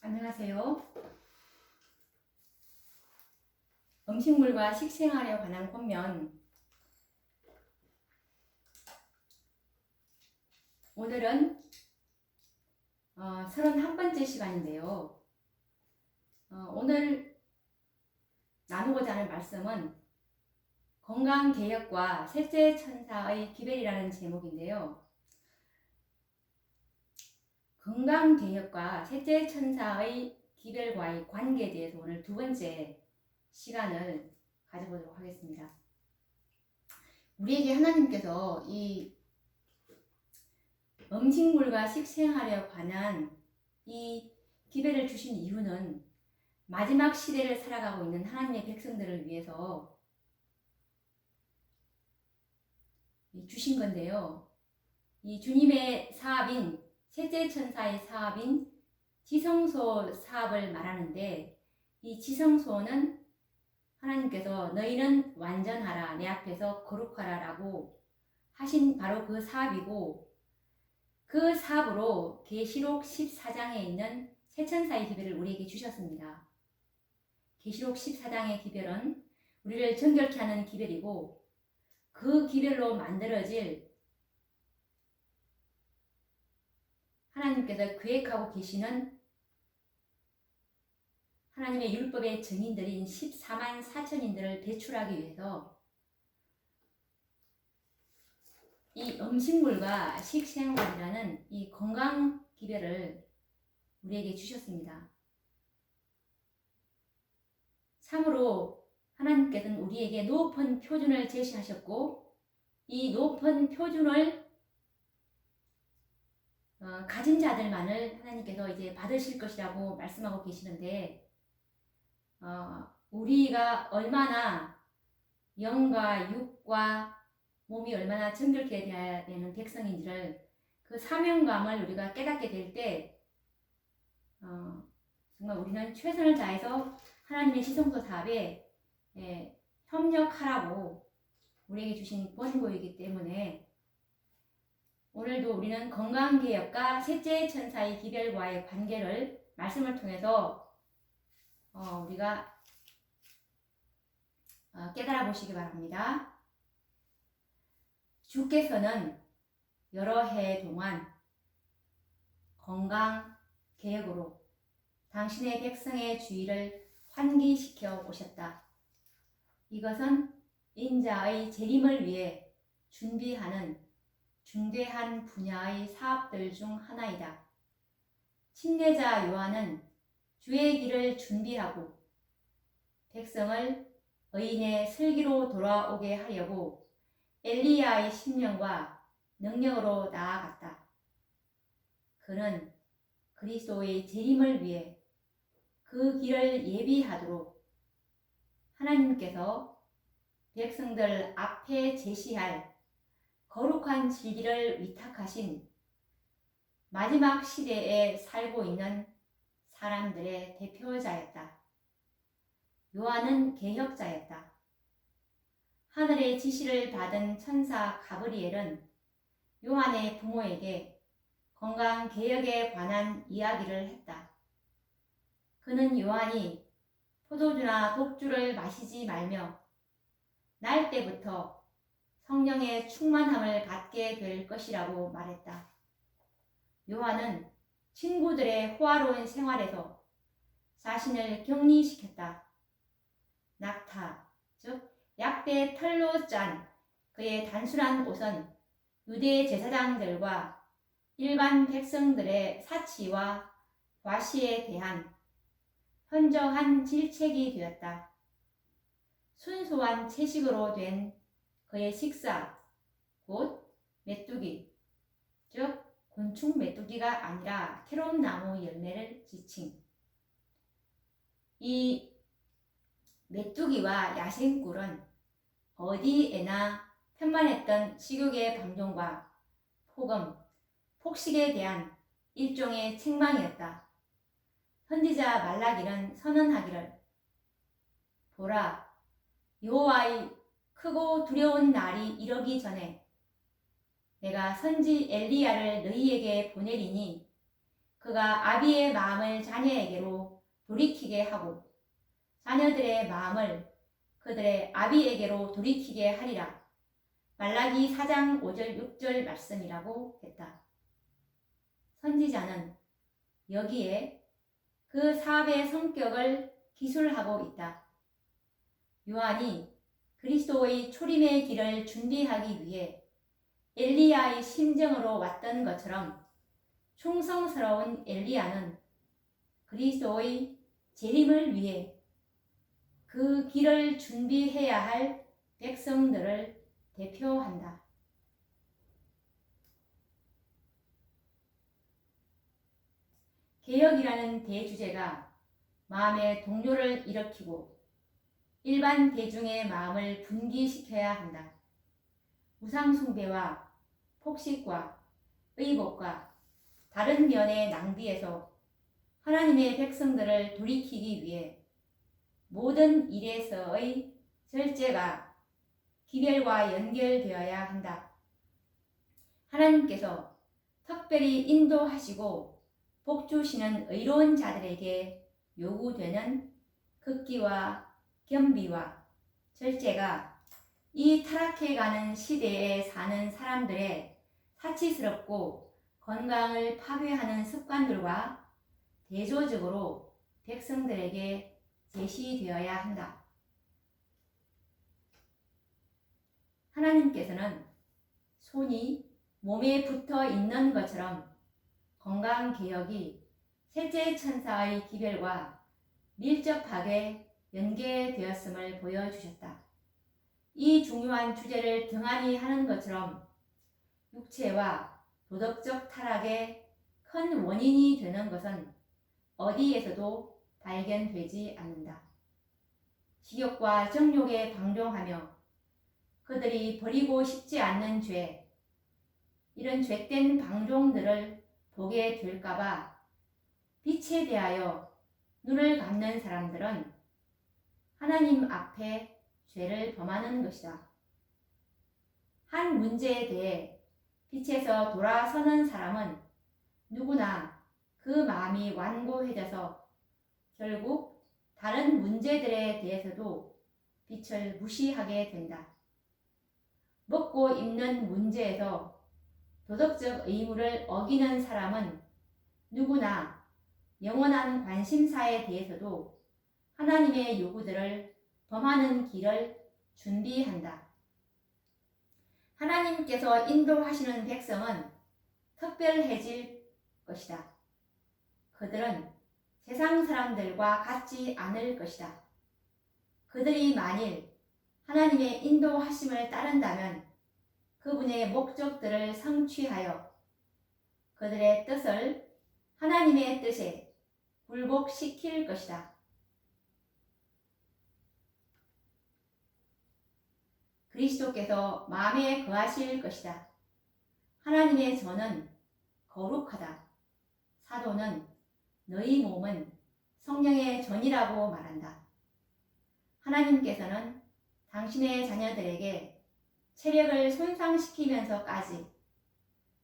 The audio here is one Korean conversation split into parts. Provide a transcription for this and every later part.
안녕하세요. 음식물과 식생활에 관한 권면. 오늘은 31번째 시간인데요. 오늘 나누고자 하는 말씀은 건강개혁과 셋째 천사의 기별이라는 제목인데요. 건강개혁과 셋째 천사의 기별과의 관계에 대해서 오늘 두 번째 시간을 가져보도록 하겠습니다. 우리에게 하나님께서 이 음식물과 식생활에 관한 이 기별을 주신 이유는 마지막 시대를 살아가고 있는 하나님의 백성들을 위해서 주신 건데요. 이 주님의 사업인 셋째 천사의 사업인 지성소 사업을 말하는데, 이 지성소는 하나님께서 너희는 완전하라, 내 앞에서 거룩하라 라고 하신 바로 그 사업이고, 그 사업으로 계시록 14장에 있는 세 천사의 기별을 우리에게 주셨습니다. 계시록 14장의 기별은 우리를 정결케 하는 기별이고, 그 기별로 만들어질 하나님께서 계획하고 계시는 하나님의 율법의 증인들인 14만 4천인들을 배출하기 위해서 이 음식물과 식생활이라는 이 건강 기별을 우리에게 주셨습니다. 참으로 하나님께서는 우리에게 높은 표준을 제시하셨고, 이 높은 표준을 가진 자들만을 하나님께서 이제 받으실 것이라고 말씀하고 계시는데, 우리가 얼마나 영과 육과 몸이 얼마나 정결케 되어야 되는 백성인지를, 그 사명감을 우리가 깨닫게 될 때 정말 우리는 최선을 다해서 하나님의 지성소 사업에 협력하라고 우리에게 주신 권고이기 때문에, 오늘도 우리는 건강개혁과 셋째 천사의 기별과의 관계를 말씀을 통해서 우리가 깨달아 보시기 바랍니다. 주께서는 여러 해 동안 건강개혁으로 당신의 백성의 주의를 환기시켜 오셨다. 이것은 인자의 재림을 위해 준비하는 중대한 분야의 사업들 중 하나이다. 침례자 요한은 주의 길을 준비하고 백성을 의인의 슬기로 돌아오게 하려고 엘리야의 심령과 능력으로 나아갔다. 그는 그리스도의 재림을 위해 그 길을 예비하도록 하나님께서 백성들 앞에 제시할 거룩한 진리를 위탁하신 마지막 시대에 살고 있는 사람들의 대표자였다. 요한은 개혁자였다. 하늘의 지시를 받은 천사 가브리엘은 요한의 부모에게 건강개혁에 관한 이야기를 했다. 그는 요한이 포도주나 독주를 마시지 말며 날 때부터 성령의 충만함을 받게 될 것이라고 말했다. 요한은 친구들의 호화로운 생활에서 자신을 격리시켰다. 낙타, 즉 약대 털로 짠 그의 단순한 옷은 유대 제사장들과 일반 백성들의 사치와 과시에 대한 현저한 질책이 되었다. 순수한 채식으로 된 그의 식사, 곧 메뚜기, 즉 곤충 메뚜기가 아니라 캐롯 나무 열매를 지칭. 이 메뚜기와 야생꿀은 어디에나 편만했던 식욕의 방종과 폭음, 폭식에 대한 일종의 책망이었다. 선지자 말라기는 선언하기를, 보라, 여호와의 크고 두려운 날이 이르기 전에 내가 선지 엘리야를 너희에게 보내리니 그가 아비의 마음을 자녀에게로 돌이키게 하고 자녀들의 마음을 그들의 아비에게로 돌이키게 하리라. 말라기 4장 5절 6절 말씀이라고 했다. 선지자는 여기에 그 사업의 성격을 기술하고 있다. 요한이 그리스도의 초림의 길을 준비하기 위해 엘리야의 심정으로 왔던 것처럼 충성스러운 엘리야는 그리스도의 재림을 위해 그 길을 준비해야 할 백성들을 대표한다. 개혁이라는 대주제가 마음의 동요를 일으키고 일반 대중의 마음을 분기시켜야 한다. 우상숭배와 폭식과 의복과 다른 면의 낭비에서 하나님의 백성들을 돌이키기 위해 모든 일에서의 절제가 기별과 연결되어야 한다. 하나님께서 특별히 인도하시고 복주시는 의로운 자들에게 요구되는 극기와 겸비와 절제가 이 타락해가는 시대에 사는 사람들의 사치스럽고 건강을 파괴하는 습관들과 대조적으로 백성들에게 제시되어야 한다. 하나님께서는 손이 몸에 붙어 있는 것처럼 건강개혁이 셋째 천사의 기별과 밀접하게 연계되었음을 보여주셨다. 이 중요한 주제를 등한히 하는 것처럼 육체와 도덕적 타락의 큰 원인이 되는 것은 어디에서도 발견되지 않는다. 식욕과 정욕에 방종하며 그들이 버리고 싶지 않는 죄, 이런 죄된 방종들을 보게 될까봐 빛에 대하여 눈을 감는 사람들은 하나님 앞에 죄를 범하는 것이다. 한 문제에 대해 빛에서 돌아서는 사람은 누구나 그 마음이 완고해져서 결국 다른 문제들에 대해서도 빛을 무시하게 된다. 먹고 입는 문제에서 도덕적 의무를 어기는 사람은 누구나 영원한 관심사에 대해서도 하나님의 요구들을 범하는 길을 준비한다. 하나님께서 인도하시는 백성은 특별해질 것이다. 그들은 세상 사람들과 같지 않을 것이다. 그들이 만일 하나님의 인도하심을 따른다면 그분의 목적들을 성취하여 그들의 뜻을 하나님의 뜻에 굴복시킬 것이다. 그리스도께서 마음에 거하실 것이다. 하나님의 전은 거룩하다. 사도는 너희 몸은 성령의 전이라고 말한다. 하나님께서는 당신의 자녀들에게 체력을 손상시키면서까지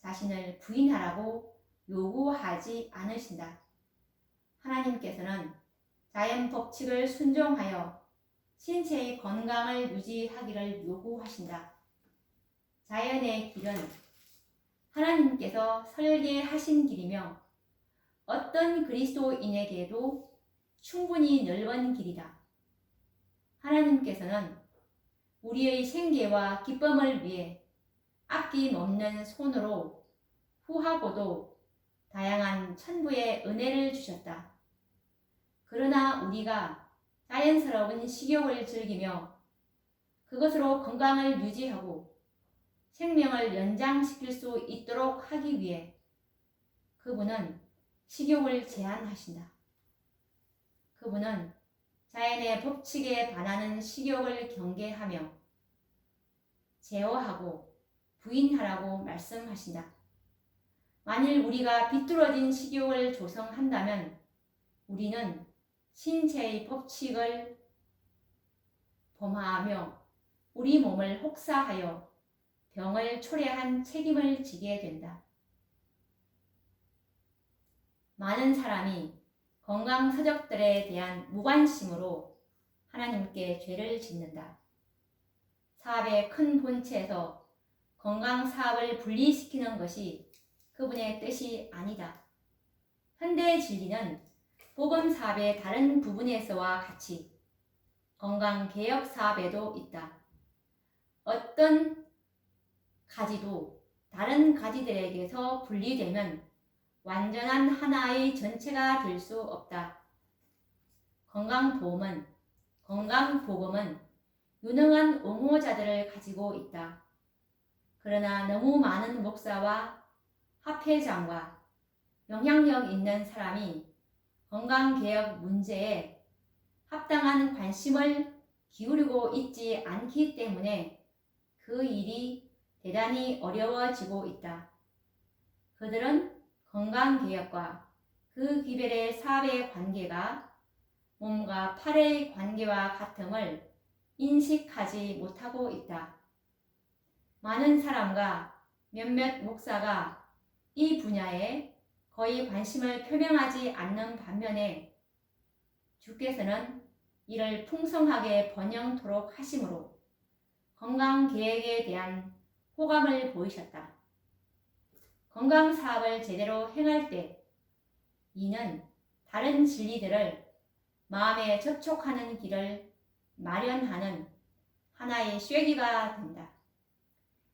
자신을 부인하라고 요구하지 않으신다. 하나님께서는 자연 법칙을 순종하여 신체의 건강을 유지하기를 요구하신다. 자연의 길은 하나님께서 설계하신 길이며 어떤 그리스도인에게도 충분히 넓은 길이다. 하나님께서는 우리의 생계와 기쁨을 위해 아낌없는 손으로 후하고도 다양한 천부의 은혜를 주셨다. 그러나 우리가 자연스러운 식욕을 즐기며 그것으로 건강을 유지하고 생명을 연장시킬 수 있도록 하기 위해 그분은 식욕을 제한하신다. 그분은 자연의 법칙에 반하는 식욕을 경계하며 제어하고 부인하라고 말씀하신다. 만일 우리가 비뚤어진 식욕을 조성한다면 우리는 신체의 법칙을 범하며 우리 몸을 혹사하여 병을 초래한 책임을 지게 된다. 많은 사람이 건강 서적들에 대한 무관심으로 하나님께 죄를 짓는다. 사업의 큰 본체에서 건강 사업을 분리시키는 것이 그분의 뜻이 아니다. 현대의 진리는 복음 사업의 다른 부분에서와 같이 건강 개혁 사업에도 있다. 어떤 가지도 다른 가지들에게서 분리되면 완전한 하나의 전체가 될 수 없다. 건강복음은 유능한 옹호자들을 가지고 있다. 그러나 너무 많은 목사와 합회장과 영향력 있는 사람이 건강개혁 문제에 합당한 관심을 기울이고 있지 않기 때문에 그 일이 대단히 어려워지고 있다. 그들은 건강개혁과 그 기별의 사업의 관계가 몸과 팔의 관계와 같음을 인식하지 못하고 있다. 많은 사람과 몇몇 목사가 이 분야에 거의 관심을 표명하지 않는 반면에 주께서는 이를 풍성하게 번영토록 하심으로 건강계획에 대한 호감을 보이셨다. 건강사업을 제대로 행할 때 이는 다른 진리들을 마음에 접촉하는 길을 마련하는 하나의 쐐기가 된다.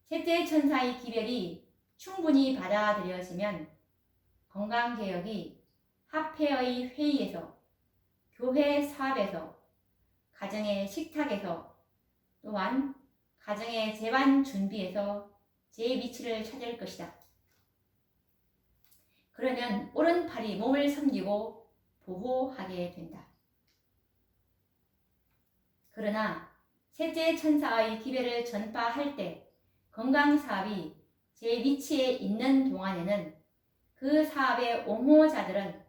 셋째 천사의 기별이 충분히 받아들여지면 건강개혁이 합회의 회의에서, 교회 사업에서, 가정의 식탁에서, 또한 가정의 재반 준비에서 제 위치를 찾을 것이다. 그러면 오른팔이 몸을 섬기고 보호하게 된다. 그러나 셋째 천사의 기별을 전파할 때 건강사업이 제 위치에 있는 동안에는 그 사업의 옹호자들은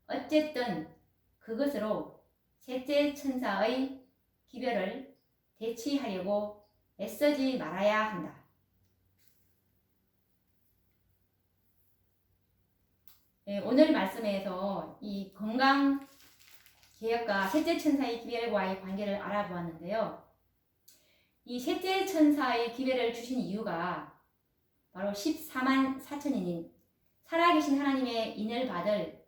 어쨌든 그것으로 셋째 천사의 기별을 대치하려고 애쓰지 말아야 한다. 네, 오늘 말씀에서 이 건강개혁과 셋째 천사의 기별과의 관계를 알아보았는데요. 이 셋째 천사의 기별을 주신 이유가 바로 14만 4천인인 살아계신 하나님의 인을 받을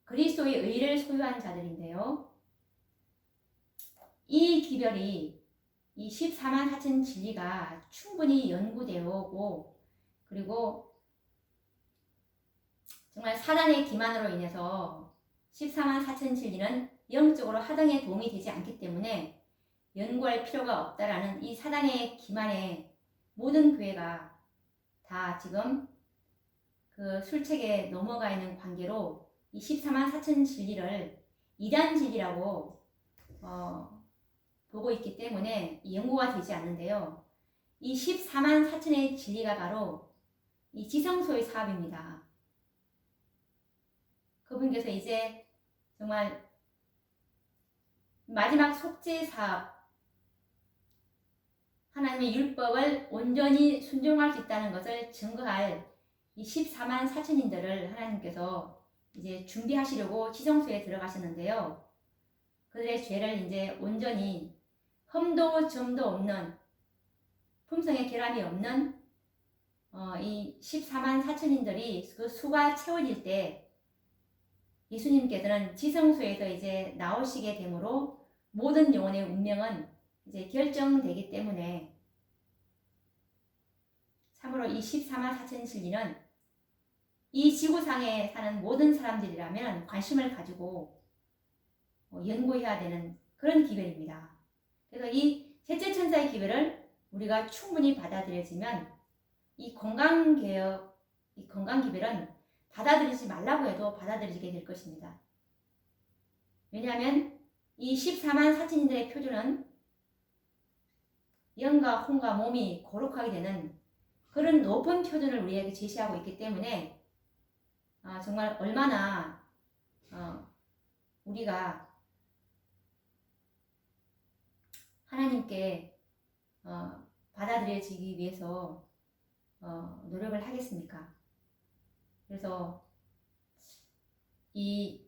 그리스도의 의를 소유한 자들인데요. 이 기별이 이 14만 4천 진리가 충분히 연구되었고 그리고 정말 사단의 기만으로 인해서 14만 4천 진리는 영적으로 하등에 도움이 되지 않기 때문에 연구할 필요가 없다라는 이 사단의 기만에 모든 교회가 다 지금 그 술책에 넘어가 있는 관계로 이 14만 4천 진리를 이단 진리라고 보고 있기 때문에 연구가 되지 않는데요. 이 14만 4천의 진리가 바로 이 지성소의 사업입니다. 그분께서 이제 정말 마지막 속죄 사업, 하나님의 율법을 온전히 순종할 수 있다는 것을 증거할 이 14만 4천인들을 하나님께서 이제 준비하시려고 지성소에 들어가셨는데요. 그들의 죄를 이제 온전히 흠도 점도 없는 품성의 결함이 없는 이 14만 4천인들이 그 수가 채워질 때 예수님께서는 지성소에서 이제 나오시게 되므로 모든 영혼의 운명은 이제 결정되기 때문에 참으로 이 14만 4천 진리는 이 지구상에 사는 모든 사람들이라면 관심을 가지고 연구해야 되는 그런 기별입니다. 그래서 이 셋째 천사의 기별을 우리가 충분히 받아들여지면 이 건강개혁, 이 건강기별은 받아들이지 말라고 해도 받아들이게 될 것입니다. 왜냐하면 이 14만 4천인들의 표준은 영과 혼과 몸이 거룩하게 되는 그런 높은 표준을 우리에게 제시하고 있기 때문에 정말 얼마나 우리가 하나님께 받아들여지기 위해서 노력을 하겠습니까? 그래서 이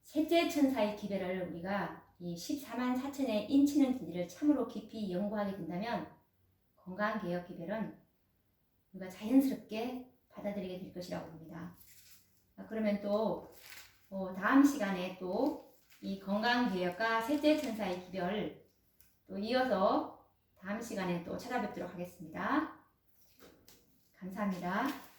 셋째 천사의 기별을 우리가 이 14만 4천의 인치는 진리를 참으로 깊이 연구하게 된다면 건강개혁 기별은 우리가 자연스럽게 받아들이게 될 것이라고 봅니다. 그러면 또 다음 시간에 또 이 건강개혁과 셋째 천사의 기별 또 이어서 다음 시간에 또 찾아뵙도록 하겠습니다. 감사합니다.